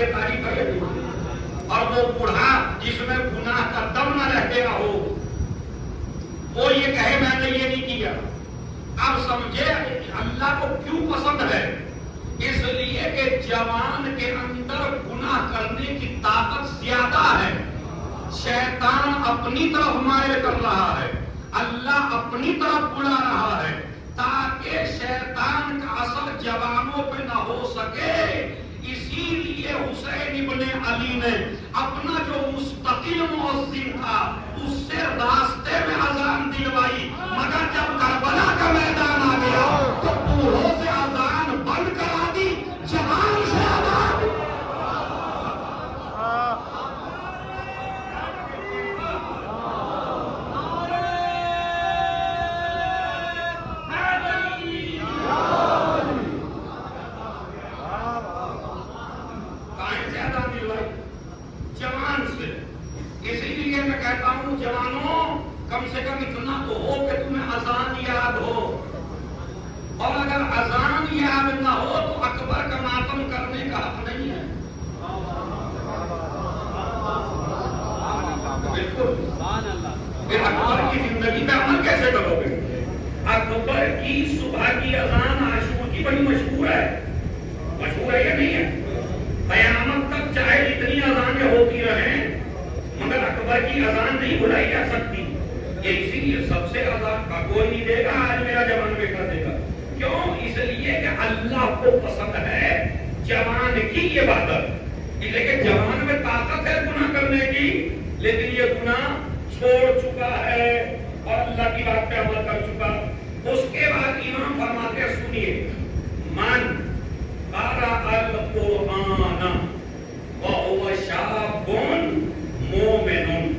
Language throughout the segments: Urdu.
یہ تعریف ہے. اور وہ بوڑھا جس میں گناہ کا دم نہ رہ گیا ہو وہ یہ کہے میں نے یہ نہیں کیا. اب سمجھے اللہ کو کیوں پسند ہے؟ اس لیے کہ جوان کے اندر گناہ کرنے کی طاقت زیادہ ہے. شیطان اپنی طرف مائل کر رہا ہے، اللہ اپنی طرف بلا رہا ہے تاکہ شیطان کا اثر جوانوں پہ نہ ہو سکے. اسی لیے حسین ابن علی نے اپنا جو مستقل مؤذن تھا اس سے راستے میں اذان دلوائی، مگر جب کربلا کا میدان آ گیا تو بوڑھوں سے اذان بند کرا دی، جوان سے اذان. کہتا ہوں جوانوں کم سے کم اتنا تو ہو کہ تمہیں اذان یاد ہو، اور اگر اذان یاد نہ ہو تو اکبر کا ماتم کرنے کا حق نہیں ہے. بالکل. پھر اکبر کی زندگی میں عمل کیسے کرو گے؟ اکبر کی صبح کی اذان عاشور کی بڑی مشہور ہے. مشہور ہے یا نہیں ہے؟ قیامت تک چاہے جتنی اذانیں ہوتی رہیں مگر اکبر کی اذان نہیں بھلائی جا سکتی. یہ اسی لیے سب سے اذان کا کوئی نہیں دے گا، آج میرا جوان بیٹا دے گا. کیوں؟ اس لیے کہ اللہ کو پسند ہے جوان کی عبادت. اس لیے کہ جوان میں طاقت ہے گناہ کرنے کی، لیکن یہ گناہ چھوڑ چکا ہے اور اللہ کی بات پہ عمل کر چکا. اس کے بعد امام فرماتے ہیں سنیے، من قرأ القرآن وهو شاب مومن،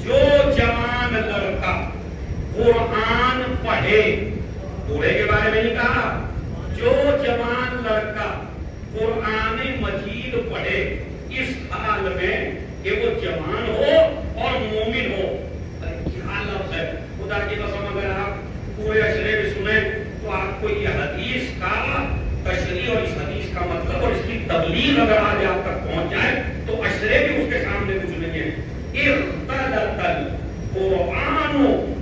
جو جوان لڑکا قرآن پڑھے، بوڑھے کے بارے میں نہیں کہا، جو جوان لڑکا قرآن مجید پڑھے اس حال میں کہ وہ جوان ہو اور مومن ہو. کیا لفظ ہے! خدا کی قسم اگر آپ پورے اشرے بھی سنیں تو آپ کو یہ حدیث کا تشریح اور اس حدیث کا مطلب اور اس کی تبلیغ اگر آج آپ تک پہنچ جائے تو اشرے بھی اس کے سامنے کچھ نہیں ہے. اختلط القرآن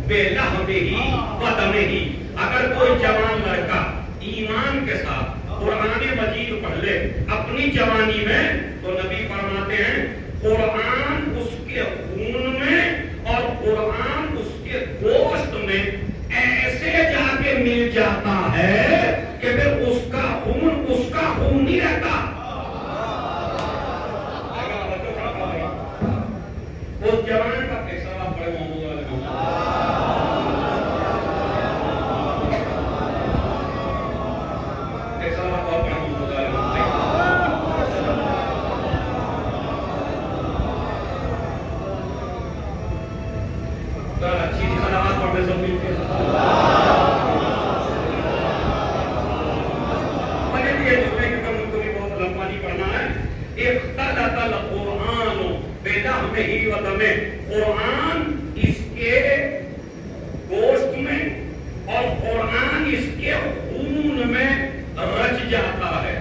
بلحمہ ودمہ، اگر کوئی جوان لڑکا ایمان کے ساتھ قرآن مجید پڑھ لے اپنی جوانی میں تو نبی فرماتے ہیں قرآن اس کے خون میں اور قرآن اس کے گوشت میں ایسے جا کے مل جاتا ہے کہ پھر اس کا خون نہیں رہتا. اس جوان کا فیصلہ پڑے محمود علیہ فیصلہ پڑے محمود علیہ اچھی سلامات پڑھنے سب مل کے اختلط القرآن بلحمہ ودمہ، قرآن اس کے گوشت میں اور قرآن اس کے خون میں رچ جاتا ہے،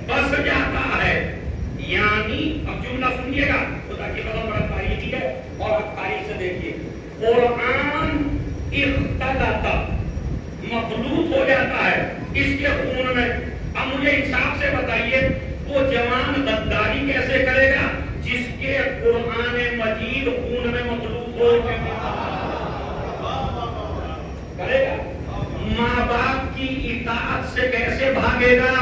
بس جاتا ہے. یعنی اب جملہ سنیے گا، خدا کی قسم بڑا تاریخی ہے اور آپ تاریخ سے دیکھیے. قرآن اختلط مخلوط ہو جاتا ہے اس کے خون میں. اب مجھے انصاف سے بتائیے وہ جوان غداری کیسے کرے گا جس کے قرآن مجید خون میں مخلوط ہو کرے گا؟ ماں باپ کی اطاعت سے کیسے بھاگے گا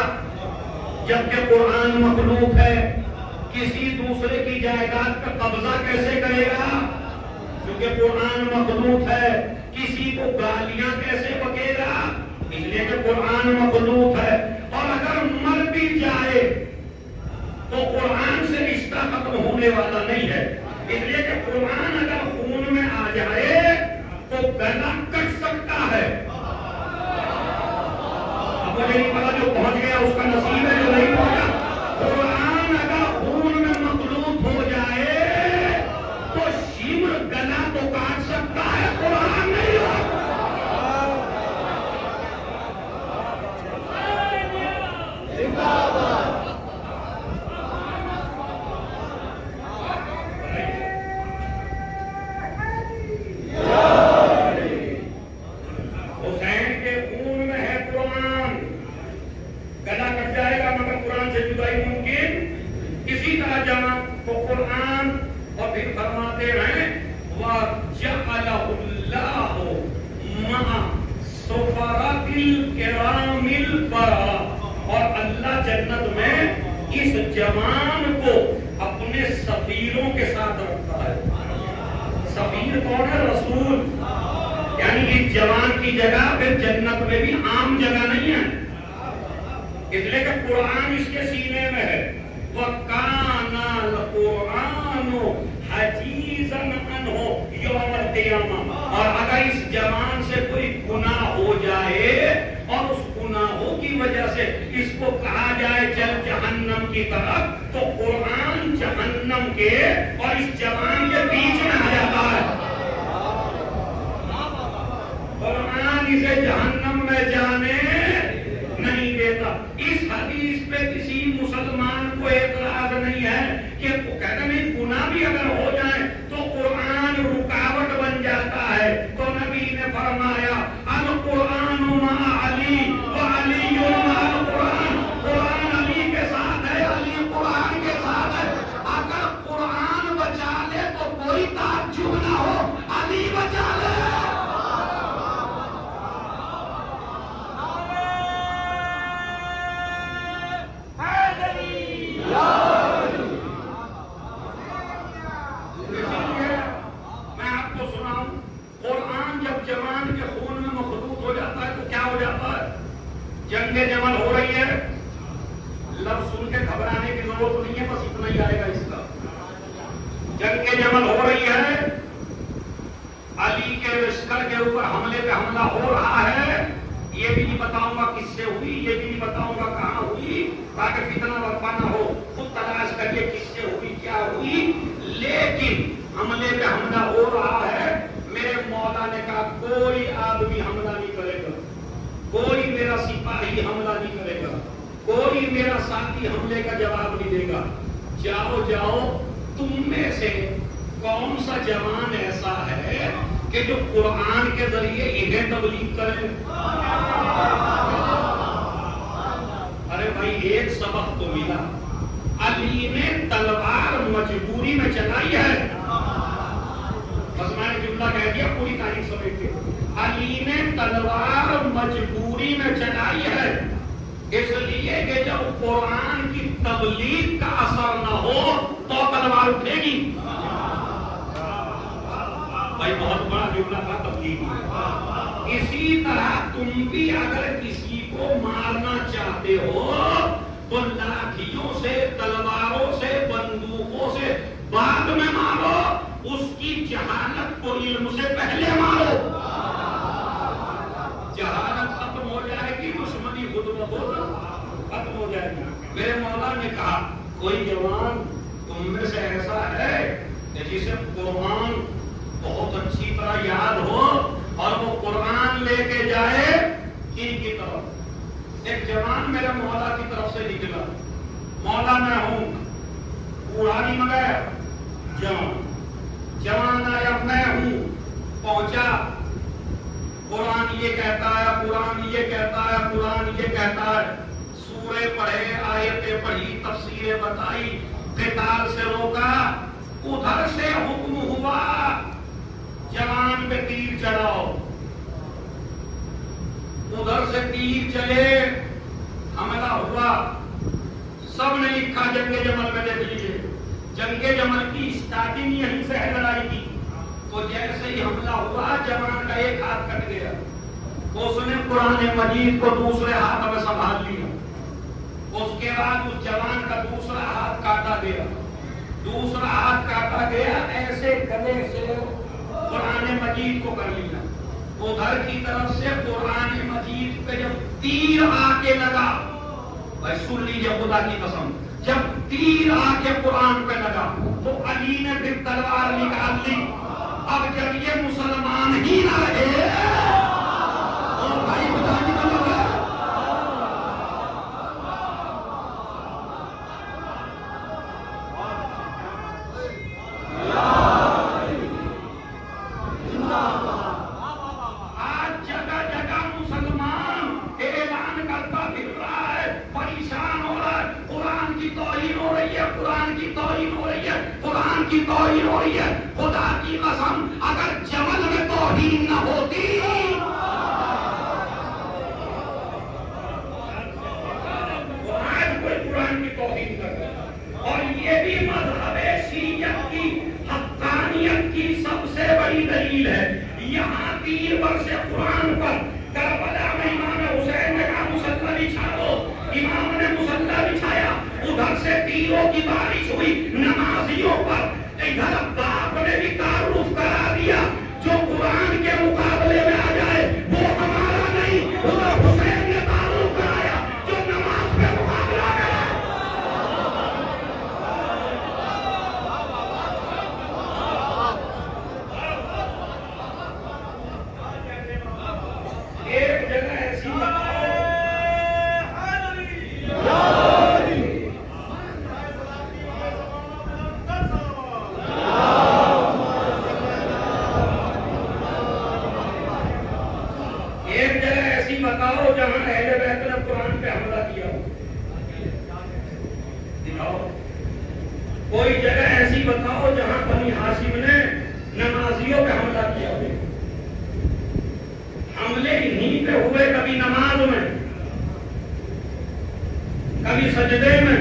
جبکہ قرآن مخلوط ہے؟ کسی دوسرے کی جائیداد کا قبضہ کیسے کرے گا کیونکہ قرآن مخلوط ہے؟ کسی کو گالیاں کیسے بکے گا اس لیے کہ قرآن مخلوط ہے؟ اور اگر مر بھی جائے تو قرآن سے رشتہ ختم ہونے والا نہیں ہے. اس لیے کہ قرآن اگر خون میں آ جائے تو گلا کٹ سکتا ہے. اب مجھے نہیں پتا جو پہنچ گیا اس کا نصیب ہے، جو نہیں پہنچا. قرآن اگر خون میں مخلوط ہو جائے تو شمر گلا تو کاٹ سکتا ہے، قرآن نہیں ہو. جنت میں اس جوان کو اپنے سفیروں کے ساتھ رکھتا ہے. سفیر کون ہے؟ رسول. یعنی اس جوان کی جگہ پھر جنت میں بھی عام جگہ نہیں ہے، اس لیے کہ قرآن اس کے سینے میں ہے. وَكَانَ الْقُرْآنُ حَجِيزًا عَنْهُ يَوْمَ الْقِيَامَةِ. اور اگر اس جوان سے کوئی گناہ ہو جائے اور اس گناہوں کی وجہ سے اس کو کہا جائے چل جہنم کی طرف، تو قرآن جہنم کے اور اس جوان کے بیچ میں آ جاتا ہے. قرآن اسے جہنم میں جانے نہیں دیتا. اس حدیث پہ کسی مسلمان کو اعتراض نہیں ہے کہ وہ کہتے نہیں گناہ بھی اگر ہو جائے تو قرآن رکاوٹ بن جاتا ہے. تو نبی نے فرمایا القرآن مع علی وعلی مع القرآن. قرآن علی کے ساتھ ہے، علی قرآن کے ساتھ ہے. اگر قرآن بچا لے تو کوئی تعجب نہ ہو، علی بچا لے. جنگ جمل ہو رہی ہے، لفظ سن کے گھبرانے کی ضرورت نہیں ہے، بس اتنا ہی آئے گا اس کا. جنگ جمل ہو رہی ہے، علی کے لشکر کے اوپر حملے پہ حملہ ہو رہا ہے. یہ بھی نہیں بتاؤں گا کس سے ہوئی، یہ بھی نہیں بتاؤں گا کہاں ہوئی تاکہ فتنہ برپا نہ ہو. خود تلاش کریے کس سے ہوئی، کیا ہوئی. لیکن حملے پہ حملہ ہو رہا ہے. میرے مولا نے کہا کوئی آدمی حملہ نہیں کرے گا، کوئی میرا سپاہی حملہ نہیں کرے گا، کوئی میرا ساتھی حملے کا جواب نہیں دے گا. جاؤ جاؤ، تم میں سے کون سا جوان ایسا ہے کہ جو قرآن کے ذریعے انہیں تبلیغ کرے. ارے بھائی ایک سبق تو ملا. علی نے تلوار مجبوری میں چلائی ہے. بس میں نے جملہ کہہ دیا، پوری تاریخ سمیٹ کے. علی نے تلوار مجبوری میں چلائی ہے، اس لیے کہ جب قرآن کی تبلیغ کا اثر نہ ہو تو تلوار اٹھے گی. بھائی بہت بڑا جملہ تھا تبلیغ. اسی طرح تم بھی اگر کسی کو مارنا چاہتے ہو تو لاٹھیوں سے، تلواروں سے، بندوقوں سے بعد میں مارو، اس کی جہالت کو علم سے پہلے مارو. جہالت ختم ہو جائے گی، دشمنی خود بخود ختم ہو جائے گی. میرے مولا نے کہا کوئی جوان تم میں سے ایسا ہے کہ جسے قرآن بہت اچھی طرح یاد ہو اور وہ قرآن لے کے جائے کی طرف. ایک جوان میرے مولا کی طرف سے نکلا. مولا میں ہوں، پورانی مگر جوان آیا، میں ہوں. پہنچا، قرآن یہ کہتا ہے، قرآن یہ کہتا ہے، قرآن یہ کہتا ہے. سورے پڑھے، آیتیں پڑھی، تفسیریں بتائی، قتال سے روکا. ادھر سے حکم ہوا جوان پہ تیر چلاؤ. ادھر سے تیر چلے، حملہ ہوا. سب نے لکھا جنگ جمل میں، دیکھ لیجیے جنگ جمل کی اسٹارٹنگ یہیں سے ہے لڑائی کی. تو جیسے ہی حملہ ہوا جوان کا ایک ہاتھ کٹ گیا. اس نے قرآن مجید کو دوسرے ہاتھ میں سنبھال لیا. اس کے بعد اس جوان کا دوسرا ہاتھ کاٹا گیا. دوسرا ہاتھ کاٹا گیا، ایسے گلے سے قرآن مجید کو کر لیا. ادھر کی طرف سے قرآن مجید پہ جب تیر آ کے لگا، بھائی سن لیجیے خدا کی قسم، جب تیر آ کے قرآن پہ لگا تو علی نے پھر تلوار نکال لی. اب جب یہ مسلمان ہی نہ رہے اور بھائی خدا کی قسم آج جگہ جگہ مسلمان اعلان کرتا پھر رہا ہے، پریشان ہو رہا ہے، قرآن کی توہین ہو رہی ہے، قرآن کی توہین ہو رہی ہے، قرآن کی توہین ہو رہی ہے. خدا کی قسم اگر جمل میں توہین نہ ہوتی، آج کوئی 3 برس قرآن پر کربلا میں امام حسین نے کہا مصلی بچھا دو، امام نے مصلی بچھایا، ادھر سے تیروں کی بارش ہوئی نمازیوں پر، ادھر باپ نے بھی تعارف کرا دیا جو قرآن کے مقابلے میں آ جائے وہ ہمارا نہیں، ادھر حسین نے تعارف کرایا جو نماز پہ مقابلہ کرا۔ ایک جگہ ایسی بتاؤ جہاں اہل بیت نے قرآن پہ حملہ کیا ہو، دکھاؤ کوئی جگہ ایسی بتاؤ جہاں بنی ہاشم نے نمازیوں پہ حملہ کیا ہو۔ حملے انہیں پہ ہوئے، کبھی نماز میں، کبھی سجدے میں،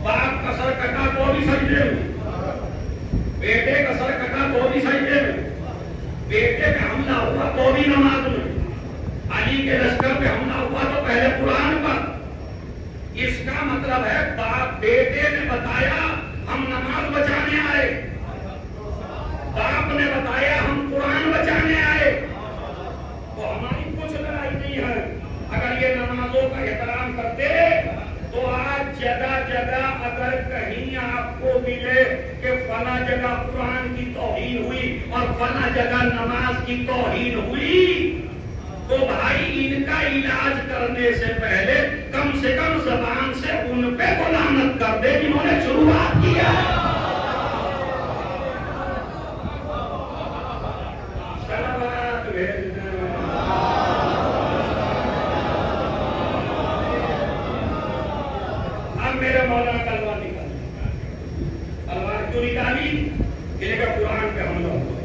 باپ کا سر کٹا تو بھی سجدے میں، بیٹے کا سر کٹا تو بھی سجدے میں، بیٹے پہ حملہ ہوا تو بھی نماز میں، علی کے لشکر پہ حملہ ہوا تو پہلے قرآن پر۔ اس کا مطلب ہے باپ بیٹے نے بتایا ہم نماز بچانے آئے، باپ نے بتایا ہم قرآن بچانے آئے، تو ہماری کچھ لڑائی نہیں ہے۔ اگر یہ نمازوں کا احترام کرتے تو آج جگہ جگہ اگر کہیں آپ کو ملے کہ فلاں جگہ قرآن کی توہین ہوئی اور فلاں جگہ نماز کی توہین ہوئی، تو بھائی ان کا علاج کرنے سے پہلے کم سے کم زبان سے ان پہ تو لعنت کر دے جنہوں نے شروعات کیا۔ اب میرے مولانا تلوار نکالی، تلوار کیوں نکالی؟ کہ قرآن پہ حملہ ہوا۔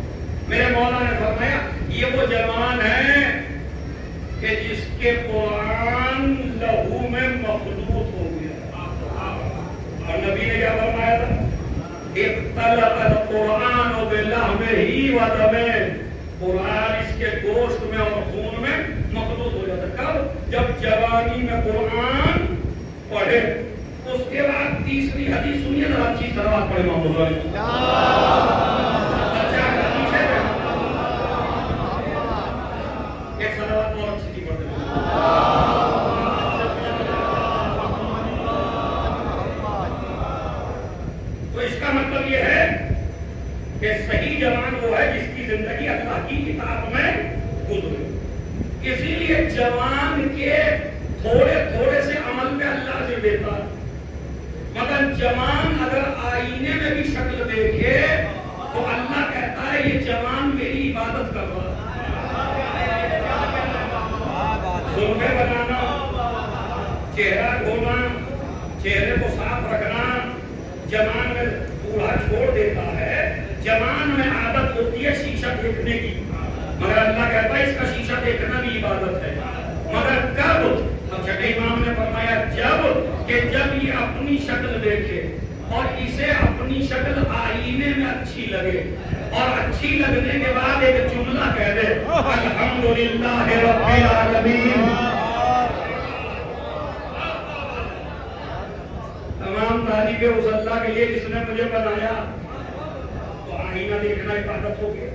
میرے مولانا نے فرمایا یہ وہ جوان ہے کہ جس کے قرآن لہو میں مخلوط ہو گیا، اور نبی نے کیا فرمایا تھا؟ اختلط القرآن بلحمہ ودمہ، قرآن اس کے گوشت میں اور خون میں مخلوط ہو جاتا۔ کب؟ جب جوانی میں قرآن پڑھے۔ اس کے بعد تیسری حدیث سنیے ذرا، اچھی صلوات پڑھے محمد ایک صلوات اور اچھی تھی پڑھتے ہیں۔ تو اس کا مطلب یہ ہے کہ صحیح جوان وہ ہے جس کی زندگی اللہ کی کتاب میں گزرے۔ اسی لیے جوان کے تھوڑے تھوڑے سے عمل پہ اللہ سے دیتا ہے، مگر جوان اگر آئینے میں بھی شکل دیکھے تو اللہ کہتا ہے یہ جوان میری عبادت کر رہا ہے۔ زلفیں بنانا، چہرہ دھونا، چہرے کو صاف رکھنا جوان میں بوڑھا چھوڑ دیتا ہے۔ جوان میں عادت ہوتی ہے شیشہ دیکھنے کی، مگر اللہ کہتا ہے اس کا شیشہ دیکھنا بھی عبادت ہے۔ مگر کب؟ چھٹے امام نے فرمایا جب یہ اپنی شکل دیکھے اور اسے اپنی شکل آئینے میں اچھی لگے، اور اچھی لگنے کے بعد ایک جملہ کہہ دے الحمدللہ رب العالمین۔ تمام تعریفیں اس اللہ کے لیے جس نے مجھے بنایا، تو آئینہ دیکھنا عبادت ہو گیا۔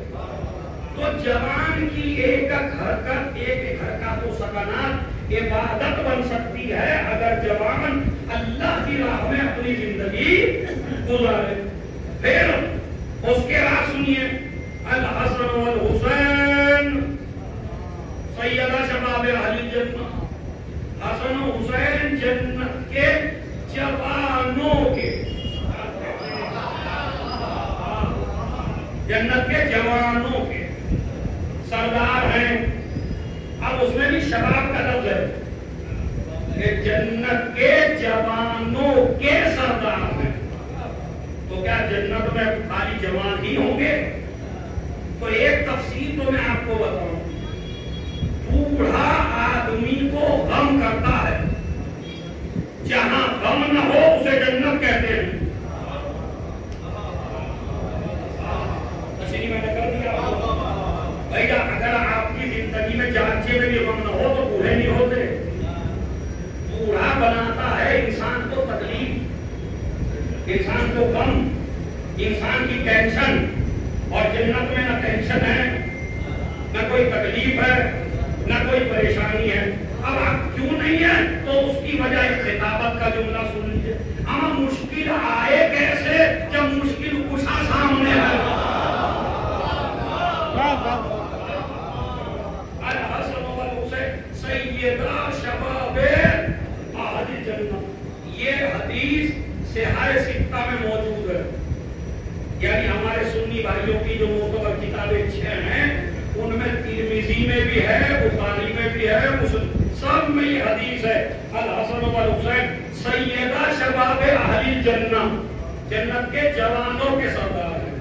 تو جوان کی ایک حرکت، ایک حرکات و سکنات عبادت بن سکتی ہے اگر جوان اللہ کی راہ میں اپنی زندگی گزارے۔ پھر اس کے بعد سنیے الحسن والحسین سیدہ شباب اہل الجنہ، حسن و حسین جنت کے جوانوں کے، جنت کے جوانوں کے سردار ہیں۔ اب اس میں بھی شباب کا لفظ ہے کہ جنت کے جوانوں کے سردار ہیں۔ تو کیا جنت میں خالی جوان ہی ہوں گے؟ تو ایک تفصیل تو میں آپ کو بتاؤں، بوڑھا آدمی کو غم کرتا ہے، جہاں غم نہ ہو اسے جنت کہتے ہیں۔ تشریح میں نے کر دیا بھائی، انسان کو غم، انسان کی ٹینشن، اور جنت میں نہ ٹینشن ہے، نہ کوئی تکلیف ہے، نہ کوئی پریشانی ہے۔ اب آپ کیوں نہیں ہے تو اس کی وجہ ایک خطابت کا جملہ سن لیجیے، ہم مشکل آئے کیسے جب مشکل کشا سامنے ہے۔ الحسن والحسین سیدا شباب اہل جنت، یہ حدیث صحاح ستہ میں موجود ہے، یعنی ہمارے سنی بھائیوں کی جو معتبر کتابیں 6 ہیں ان میں ترمذی میں بھی ہے، بخاری میں بھی ہے، مسلم سب میں یہ حدیث ہے۔ الحسن والحسین سیدہ شباب اہل جنہ، جنت کے جوانوں کے سردار ہیں۔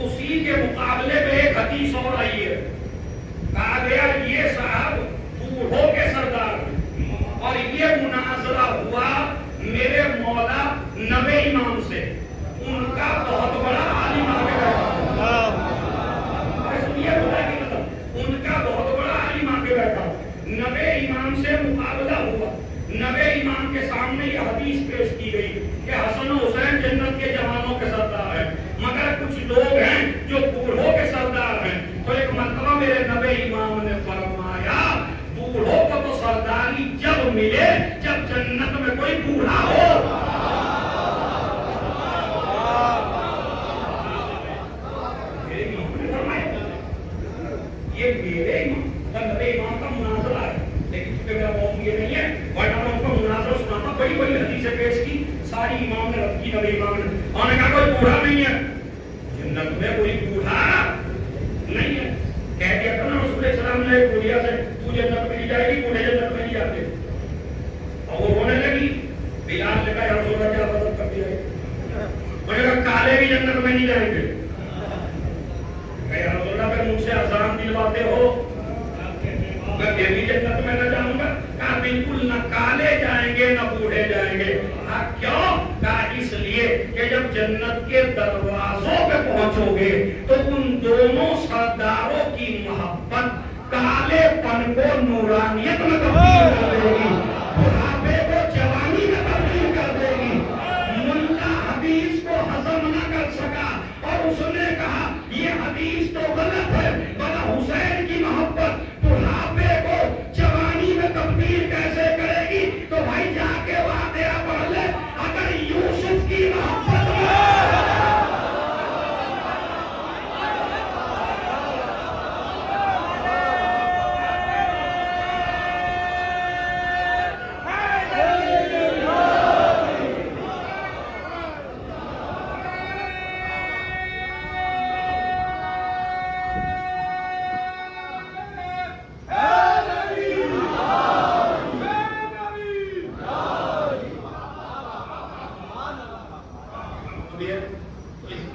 اسی کے مقابلے میں ایک حدیث اور آئی ہے، کہا گیا یہ صاحب بوڑھوں کے سردار ہیں، اور یہ مناظرہ ہوا میرے مولا نبی امام سے، ان کا بہت بڑا عالم آگے بیٹھا، سنیے بتا کہ مطلب ان کا بہت بڑا عالم آگے بیٹھا، نبی امام سے مقابلہ ہوا، نبی امام کے سامنے یہ حدیث پیش کی گئی کہ حسن و حسین جنت کے جوانوں کے سردار ہیں، مگر کچھ لوگ ہیں جو بوڑھوں کے سردار ہیں۔ تو ایک مرتبہ میرے نبی امام نے فرمایا بوڑھوں کو تو سرداری جب ملے جب جنت میں کوئی بوڑھا ہو۔ یہ میرے امام نبی امام کا مناظرہ ہے، لیکن چونکہ میرا موضوع یہ نہیں ہے ورنہ میں ان کو مناظرہ سناتا، بڑی بڑی حدیثیں پیش کی، ساری امام نے رد کی، نبی امام نے، اور نے کہا کوئی بوڑھا نہیں ہے جنت میں، کوئی بوڑھا نہیں ہے۔ کہہ دیا تھا نا رسول السلام نے بوڑھیا سے تو جنت میں نہیں جائے گی، بوڑھے جنت میں نہیں جاتے، اور وہ رونے لگی۔ بلال نے کہا یا رسول اللہ کیا مدد کر دیا ہے، انہوں نے کہا کالے بھی جنت میں نہیں جائیں گے، یا رسول اللہ پہ مجھ سے اذان دلواتے ہو میں بھی جنت میں نہ جاؤں گا، کہا بالکل نہ کالے جائیں گے نہ بوڑھے جائیں گے۔ کیوں؟ کہا اس لیے کہ جب جنت کے دروازوں پہ پہنچو گے تو ان دونوں سرداروں کی محبت کالے پن کو نورانیت میں تبدیل کر دے گی، بڑھاپے کو جوانی میں تبدیل کر دے گی۔ ملا حدیث کو ہضم نہ کر سکا اور اس نے کہا یہ حدیث تو غلط ہے، بلا حسین کی محبت بڑھاپے کو جوانی میں تبدیل کیسے کرے گی؟ تو بھائی جا کے واقعہ پڑھ لے، اگر یوسف کی محبت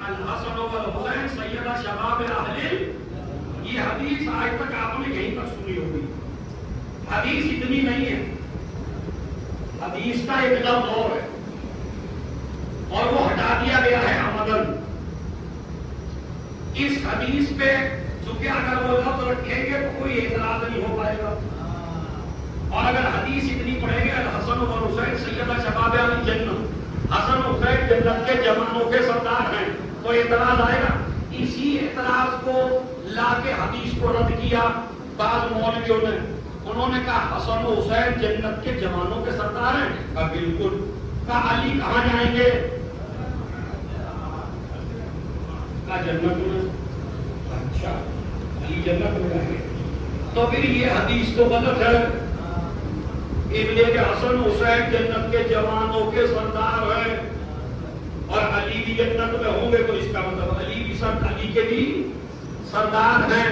الحسن والحسین سیدہ شباب اہل، یہ حدیث آج تک آپ نے یہیں پر سنی ہوگی۔ حدیث اتنی نہیں ہے، حدیث کا ایک لفظ اور ہے اور وہ ہٹا دیا گیا ہے عمدن۔ اس حدیث پہ چونکہ اگر وہ لفظ رکھیں گے تو کوئی اعتراض نہیں ہو پائے گا، اور اگر حدیث اتنی پڑھیں گے الحسن والحسین سیدہ شباب اہل جنت، حسن حسین جنت کے جوانوں کے سردار ہیں، تو اعتراض آئے گا۔ اسی اعتراض کو لا کے حدیث کو رد کیا بعض مولویوں نے، انہوں نے کہا حسن و حسین جنت کے جوانوں کے سردار ہیں، کہا بالکل، کہا علی کہاں جائیں گے، کہا جنت میں، اچھا علی جنت میں جائیں گے، تو پھر یہ حدیث تو غلط ہے، اس لیے کہ حسن حسین جنت کے جوانوں کے سردار ہیں اور علی بھی جنت میں ہوں گے، تو اس کا مطلب علی کے بھی سردار ہیں۔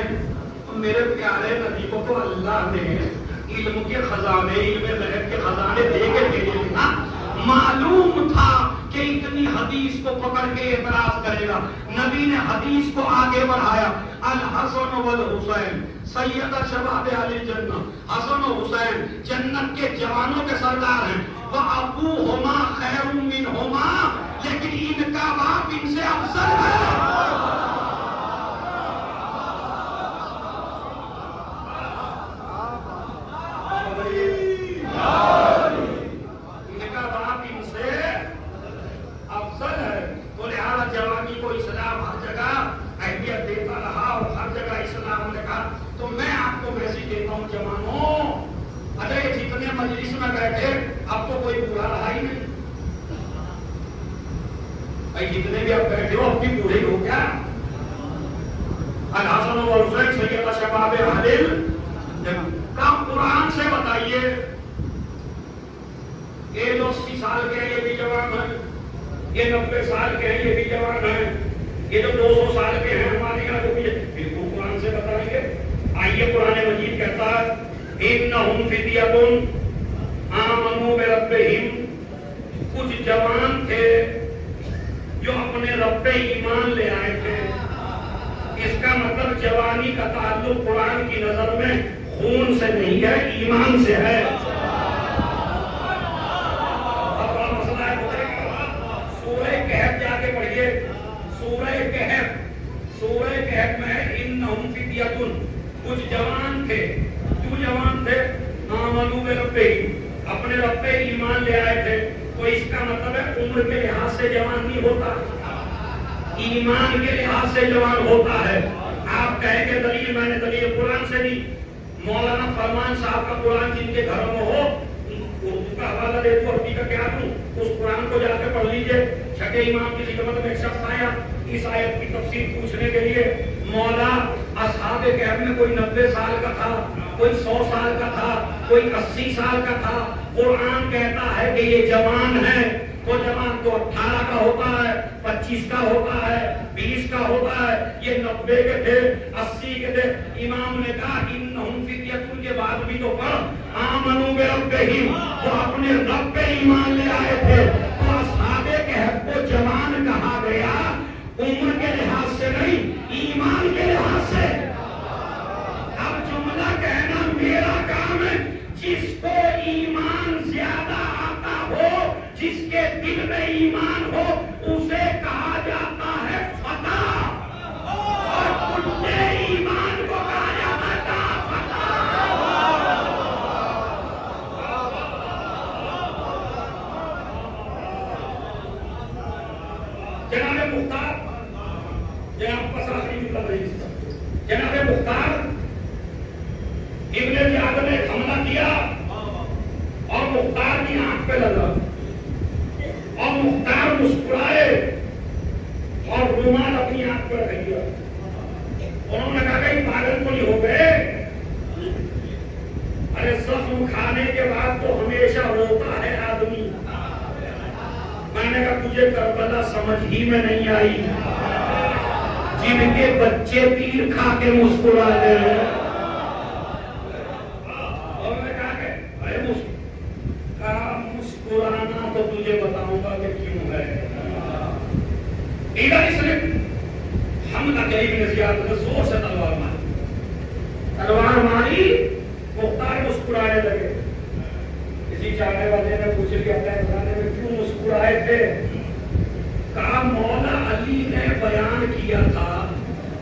میرے پیارے نبی کو تو اللہ نے علم کے خزانے، علم غیب کے خزانے دے کے بھیجے تھے، معلوم تھا کہ اتنی حدیث کو پکڑ کے اعتراض کرے گا، نبی نے حدیث کو آگے بڑھایا۔ الحسن والحسین سیدہ شباب اہل جنہ، حسن و حسین جنت کے جوانوں کے سردار ہیں، وَأَبُوهُمَا خَيْرٌ مِّنْهُمَا، لیکن ان کا باپ ان سے افضل ہے۔ ان کا باپ ان سے افضل میں بیٹھے اب تو کوئی بوڑھا رہا ہی نہیں بھائی، جتنے بھی آپ بیٹھے ہو اب بھی بوڑھے ہو کیا؟ الحسن والحسین سید شباب اہل کام قرآن سے بتائیے. یہ جو 80 سال کے ہیں یہ بھی جوان ہیں، یہ 90 سال کے ہیں یہ بھی جوان ہیں، یہ جو 200 سال کے ہیں ہمارے یہاں جو بھی بالکل قرآن سے بتائیں گے. آئیے قرآن مجید کہتا ہے انہم فدیۃ آمنوا بربہم، کچھ جوان تھے جو اپنے رب پہ ایمان لے آئے تھے. اس کا مطلب جوانی کا تعلق قرآن کی نظر میں خون سے نہیں ہے، ایمان سے ہے. سورہ کہف جا کے پڑھیے، سورہ کہف میں انہم فدیۃ، کچھ جوان تھے. کیوں جوان تھے؟ آمنوا بربہم، اپنے رب پہ ایمان لے آئے تھے. تو اس کا مطلب ہے عمر کے لحاظ سے جوان نہیں ہوتا، ایمان کے لحاظ سے جوان ہوتا ہے. آپ کہیں کہ دلیل، میں نے دلیل قرآن سے دی. مولانا فرمان صاحب کا قرآن جن کے گھروں میں ہو اردو کا حوالہ دے تو عربی کا کیا دوں، اس قرآن کو جا کے پڑھ لیجئے. چھٹے امام کی خدمت میں ایک شخص آیا اس آیت کی تفسیر پوچھنے کے لیے. مولا اصحاب کہف میں کوئی 90 سال کا تھا، کوئی 100 سال کا تھا، کوئی 80 سال کا تھا. قرآن کہتا ہے کہ یہ جوان ہے. وہ جوان تو 18 کا ہوتا ہے، 25 کا ہوتا ہے، 20 کا ہوتا ہے. یہ 90 کے تھے، 80 کے تھے. امام نے کہا انہم فدیۃ کے بعد بھی تو پڑھ آمنوا بربہم، وہ اپنے رب پہ ایمان لے آئے تھے. تو اصحاب کہف کو جوان کہا گیا عمر کے لحاظ سے نہیں، ایمان کے لحاظ سے. اب جملہ کہنا میرا کام ہے. جس کو ایمان زیادہ آتا ہو، جس کے دل میں ایمان ہو، اسے کہا جاتا ہے فتح، اور ٹوٹے ایمان کو کہا جاتا ہے فتح. جناب مختار، جناب پاس آخری مطلب رہی اس کا، جناب مختار ابن زیاد نے حملہ کیا اور مختار کی آنکھ پہ لگا اور مختار مسکرائے اور رومال اپنی آنکھ پہ رکھ دیا. انہوں نے کہا کہ پاگل تو نہیں ہو گئے؟ ارے زخم کھانے کے بعد تو ہمیشہ روتا ہے آدمی. میں نے کہا تجھے کربلا سمجھ ہی میں نہیں آئی، جن کے بچے تیر کھا کے مسکرا دے. مسکرانا تو تجھے بتاؤں گا کہ کیوں ہے. اس نے حملہ قریب نے زیادہ زور سے تلوار ماری. مختار مسکرانے لگے. کسی چاہنے والے نے پوچھ لیا اپنے زمانے میں کیوں مسکرائے تھے؟ کہا مولا علی نے بیان کیا تھا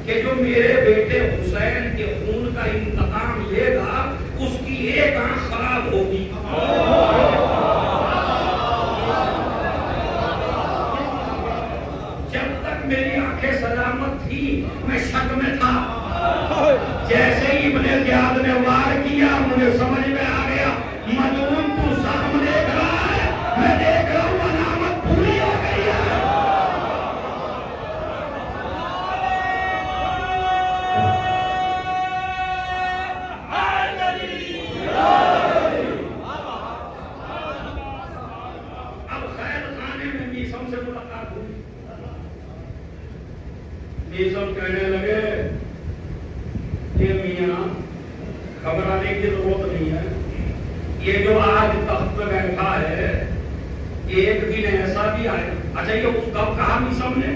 کہ جو میرے بیٹے حسین کے خون کا انتقام لے گا اس کی ایک آنکھ خراب ہوگی. جب تک میری آنکھیں سلامت تھی میں شک میں تھا. جیسے ہی ابن زیاد نے وار کیا مجھے سمجھ میں آ گیا مجنون تو زخم دیکھ رہا ہے، میں دیکھ رہا ہوں علامت پوری ہو گئی ہے. اب خیر خانے میں میسم سے ملاقات ہوئی. میسم کہنے لگے کہ میاں گھبرانے کی ضرورت نہیں ہے. یہ جو آج تخت پہ بیٹھا ہے ایک دن ایسا بھی آئے. اچھا یہ کب کہا میسم نے؟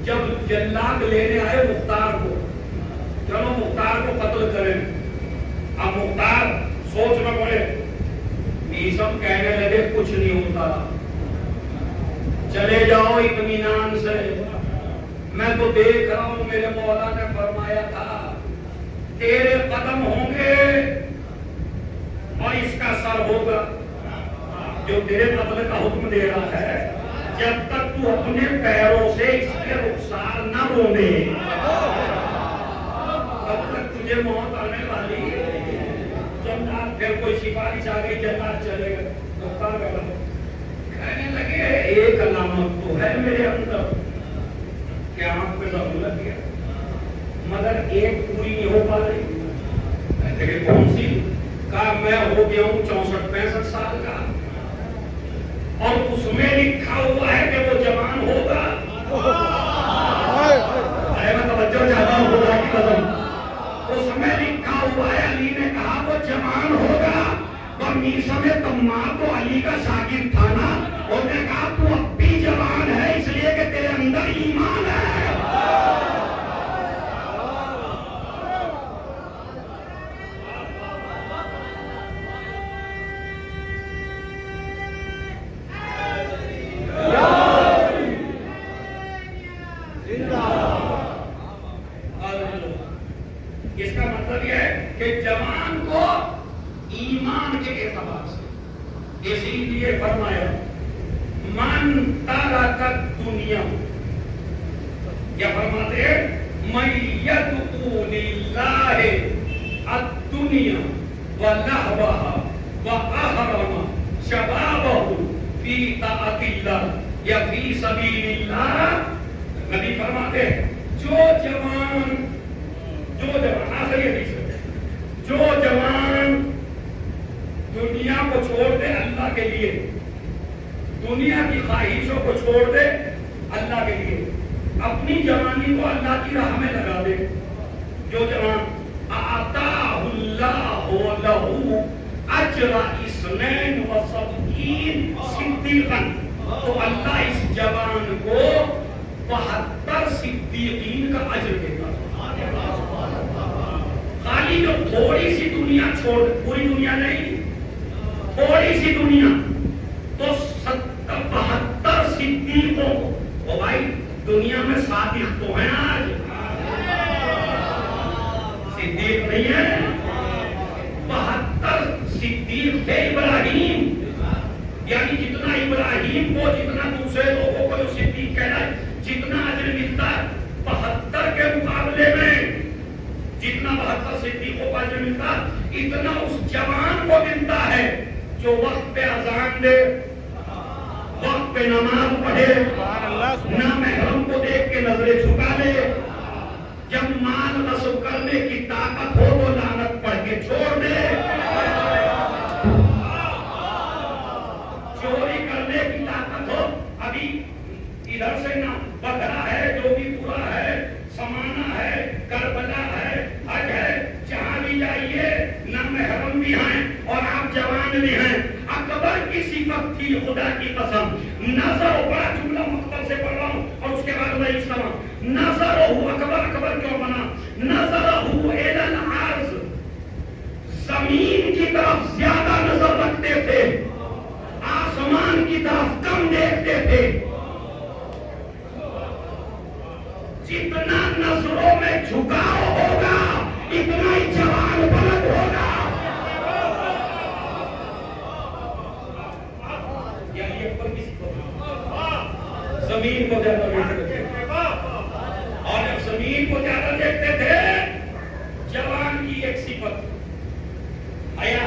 جب جلاد لینے آئے مختار کو، چلو مختار کو قتل کریں. اب مختار سوچ میں پڑے. میسم کہنے لگے کچھ نہیں ہوتا، چلے جاؤ اطمینان سے. میں تو دیکھ رہا ہوں میرے مولا نے فرمایا تھا تیرے قدم ہوں گے اور اس کا سر ہوگا. جو تیرے قتل کا حکم دے رہا ہے جب تک تو اپنے پیروں سے اس کے رخسار نہ رونے تب تک تجھے موت آنے والی. جب پھر کوئی سفارش آ گئی جلاد چلے گا. کہنے لگے ایک علامت تو ہے میرے اندر کہ آنکھ پہ زخم لگ گیا، مگر ایک پوری نہیں ہو پا رہی۔ کہ کون سی؟ کہا میں ہو گیا ہوں 64-65 سال کا، اور اس میں لکھا ہوا ہے کہ وہ جوان ہوگا۔ میں توجہ چاہتا ہوں خدا کی قسم، اس میں لکھا ہوا ہے، علی نے کہا وہ جوان ہوگا، اور میسا میں تمام تو علی کا شاگرد تھا نا، اس نے کہا تو اب بھی جوان ہے اس لیے کہ تیرے اندر ایمان ہے۔ اس کا مطلب یہ ہے کہ جوان کو ایمان کے اعتبار سے، اسی لیے فرمایا من ترک الدنیا، کیا فرماتے ہیں؟ من یدعو للہ الدنیا ولہوها واحرم شبابہ فی طاعت اللہ یا فی سبیل اللہ۔ نبی فرماتے ہیں جو جوان آخری حدیث ہے، جو جوان دنیا کو چھوڑ دے اللہ کے لیے، دنیا کی خواہشوں کو چھوڑ دے اللہ کے لیے، اپنی جوانی کو اللہ کی راہ میں لگا دے، جو جوان آتاہ اللہ لہ اجر 72 صدیقا، تو اللہ اس جوان کو 72 صدیقین کا اجر دیتا۔ خالی جو تھوڑی سی دنیا چھوڑ، پوری دنیا نہیں، تھوڑی سی دنیا، تو 72 صدیقوں کو، او بھائی دنیا میں صادق تو ہیں آج، صدیق نہیں ہے، 72 صدیق تھے ابراہیم، یعنی جتنا ابراہیم کو، جتنا دوسرے لوگوں کو جو صدیق کہنا ہے، جتنا اجر ملتا ہے 72 کے مقابلے میں، جتنا 72 صدیقوں کا اجر ملتا اتنا اس جوان کو ملتا ہے جو وقت پہ اذان دے، وقت پہ نماز پڑھے، نہ محرم کو دیکھ کے نظریں جھکا لے، جب مال غصب کرنے کی طاقت ہو تو لعنت پڑھ کے چھوڑ دے، چوری کرنے کی طاقت ہو، ابھی ادھر سے نہ بکرا ہے، جو بھی پورا ہے، سمانا ہے، کربلا ہے، حج ہے، جہاں بھی جائیے نہ محرم بھی ہیں اور آپ جوان بھی ہیں۔ اکبر کی صفت تھی خدا کی قسم، نظر، بڑا جملہ مقتل سے پڑھ رہا ہوں اور اس کے بعد میں اس طرح نظر ہو، اکبر کیوں بنا؟ نظر ہو الی الارض، زمین کی طرف زیادہ نظر رکھتے تھے، آسمان کی طرف کم دیکھتے تھے۔ جتنا نظروں میں جھکاؤ ہوگا اتنا ہی جوان بلند ہوگا۔ یہ اوپر کی صفت، زمین کو زیادہ دیکھتے تھے، اور جب زمین کو زیادہ دیکھتے تھے، جوان کی ایک صفت حیا،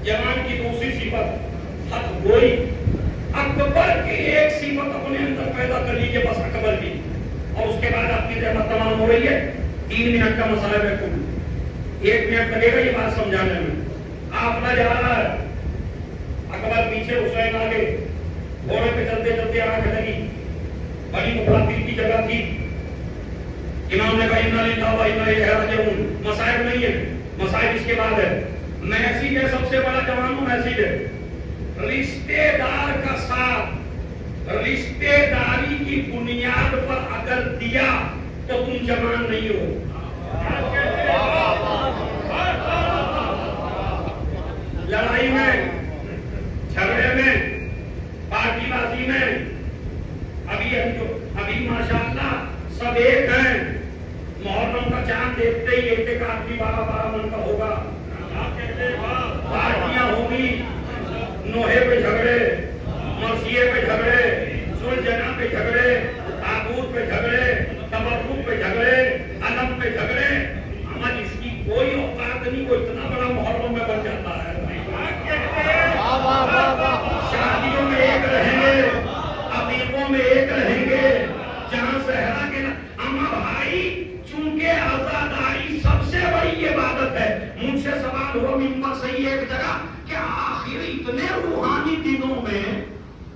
جوان کی دوسری صفت حق گوئی۔ اکبر کی ایک صفت اپنے اندر پیدا کر لیجیے، بس اکبر کی، اور اس کے بعد آپ کی رحمت تمام ہو رہی ہے۔ 3 منٹ کا مسئلہ ہے، 1 منٹ لگے گا یہ بات سمجھانے میں۔ قافلہ جا رہا ہے، اکبر پیچھے، حسین آگے، گھوڑے پہ چلتے چلتے آنکھ لگی، بڑی مخاطب کی جگہ تھی، امام نے کہا انا للہ و انا الیہ راجعون۔ مسائل نہیں ہے، مسائل اس کے بعد ہے۔ میسیج ہے، سب سے بڑا جوانوں میسیج ہے، رشتے دار کا ساتھ رشتے داری کی بنیاد پر اگر دیا تو تم جوان نہیں ہو۔ لڑائی میں، جھگڑے میں، پارٹی بازی میں، ابھی ماشاءاللہ سب ایک ہیں، محرم کا چاند دیکھتے ہی اعتکاف بھی 12 من کا ہوگا، پارٹیاں ہوگی، نوحے پہ جھگڑے، مرثیے پہ جھگڑے، سلجھنا پہ جھگڑے، تابوت پہ جھگڑے، تبرک پہ جھگڑے، علم پہ جھگڑے، ہمیں اس کی کوئی اوقات نہیں، وہ اتنا بڑا محرم میں بن جاتا ہے۔ اتنے روحانی دنوں میں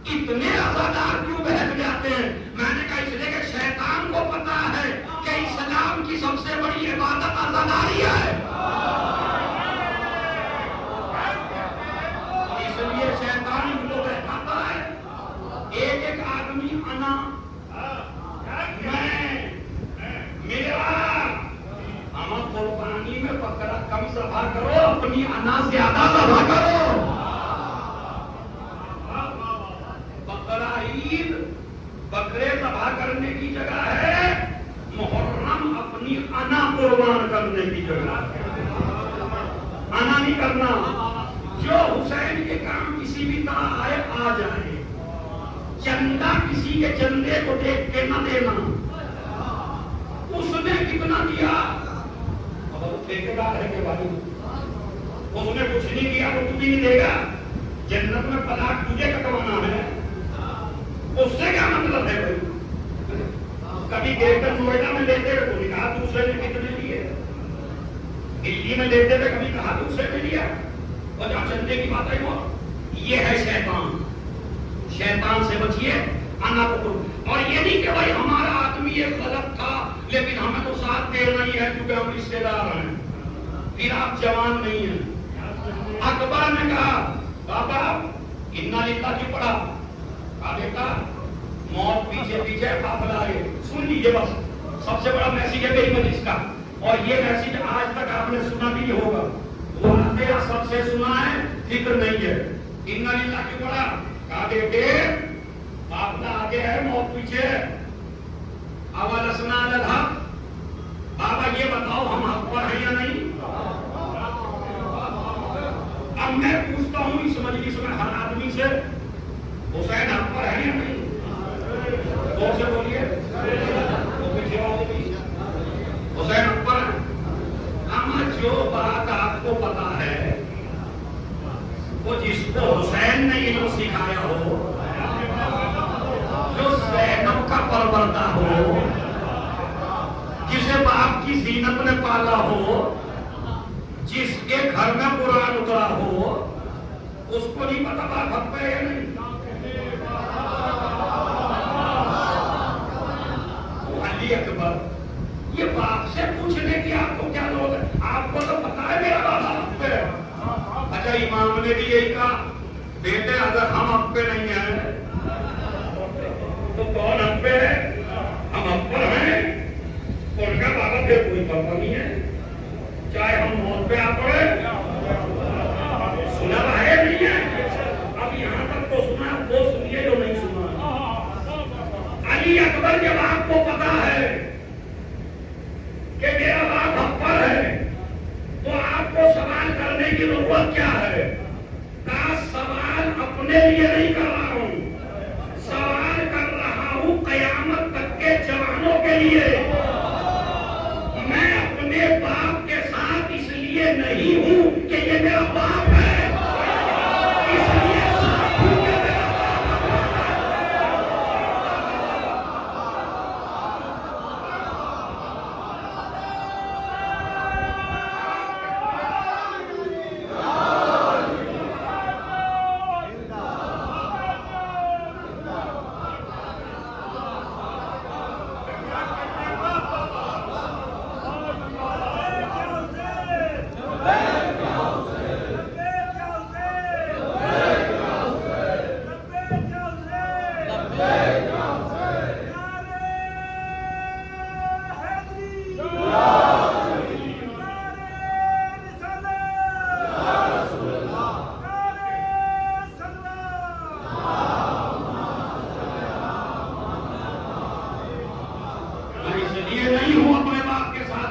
اتنے عزادار کیوں بہک جاتے ہیں؟ میں نے کہا اس لیے کہ شیطان کو پتا ہے کہ اسلام کی سب سے بڑی عبادت عزاداری ہے، اس لیے شیطان ان کو بہکاتا ہے۔ ایک ایک آدمی انا، میں، میرا، ہم قربانی میں بکرا کم ذبح کرو، اپنی انا زیادہ ذبح کرو۔ بقرہ عید بکرے ذبح کرنے کی جگہ ہے، محرم اپنی انا قربان کرنے کی جگہ ہے۔ انا نہیں کرنا، جو حسین کے کام کسی بھی طرح آئے آ جائے، چندہ کسی کے چندے کو دیکھ کے نہ دینا۔ اس نے کتنا دیا؟ ٹھیکیدار ہے کہ بھائی اس نے کچھ نہیں کیا تو تو بھی نہیں دے گا۔ جنت میں پلاٹ تجھے کٹوانا ہے، اس سے کیا مطلب ہے بھائی؟ کبھی گریٹر نوئیڈا میں لیتے ہوئے تو کہا دوسرے نے کتنے لیے، دلی میں لیتے ہوئے کبھی کہا دوسرے نے لیا، اور جہاں چندے کی بات ہے وہ یہ ہے شیطان۔ شیطان سے بچیے، انا کو۔ اور یہ نہیں کہ بھائی ہمارا آدمی یہ غلط تھا لیکن ہمیں تو ساتھ دینا ہی ہے کیونکہ ہم رشتے دار ہیں، پھر آپ جوان نہیں ہیں۔ اکبر نے کہا بابا انا للہ کیوں پڑھا؟ کہا بیٹا موت پیچھے پیچھے قافلہ آئے۔ سن لیجیے، بس سب سے بڑا میسیج ہے میری مجلس کا، اور یہ میسیج آج تک آپ نے سنا بھی نہیں ہوگا، واقعہ سب سے سنا ہے، فکر نہیں ہے۔ انا للہ کیوں پڑھا؟ کہا بیٹے قافلہ آگے ہے، موت پیچھے ہے۔ اولسنا الحق، بابا یہ بتاؤ ہم حق پر ہیں یا نہیں؟ اب میں پوچھتا ہوں اس مجلس میں ہر آدمی سے، حسین حق پر ہے یا نہیں؟ دو سے بولیے، حسین حق پر ہے؟ اما جو بات آپ کو پتا ہے، وہ جس کو حسین نے علم سکھایا ہو، جو زینب کا پروردہ ہو، جسے باپ کی زینت نے پالا ہو، جس کے گھر میں قرآن اترا ہو، اس کو نہیں پتا بات حق پہ ہے یا نہیں؟ علی اکبر، یہ باپ سے پوچھنے کی آپ کو کیا ضرورت ہے؟ آپ کو تو پتا ہے میرا باپ حق پہ ہے۔ اچھا امام نے بھی یہی کہا بیٹے اگر ہم حق پہ نہیں ہیں تو کون حق پہ ہے؟ ہم حق پر ہیں، ان کا بابا پھر کوئی پتہ نہیں ہے، چاہے ہم موت پہ آ پڑے، سنا ہے نہیں ہے؟ اب یہاں تک تو سنا، وہ سنیے جو نہیں سنا۔ علی اکبر جب آپ کو پتا ہے کہ میرا باپ حق پر ہے تو آپ کو سوال کرنے کی ضرورت کیا ہے؟ کہا سوال اپنے لیے نہیں کر رہا ہوں، سوال کر رہا ہوں قیامت تک کے جوانوں کے لیے۔ میں اپنے باپ کے ساتھ اس لیے نہیں ہوں کہ یہ میرا باپ ہے، اس لیے ساتھ ہوں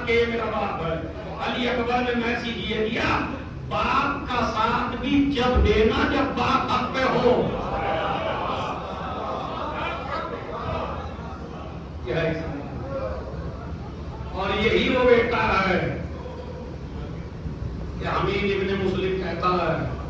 کہ میرا علی اکبر نے میسیج یہ دیا، باپ کا ساتھ بھی جب دینا جب باپ حق پہ ہو۔ اور یہی وہ بیٹا ہے کہ حمید ابن مسلم کہتا ہے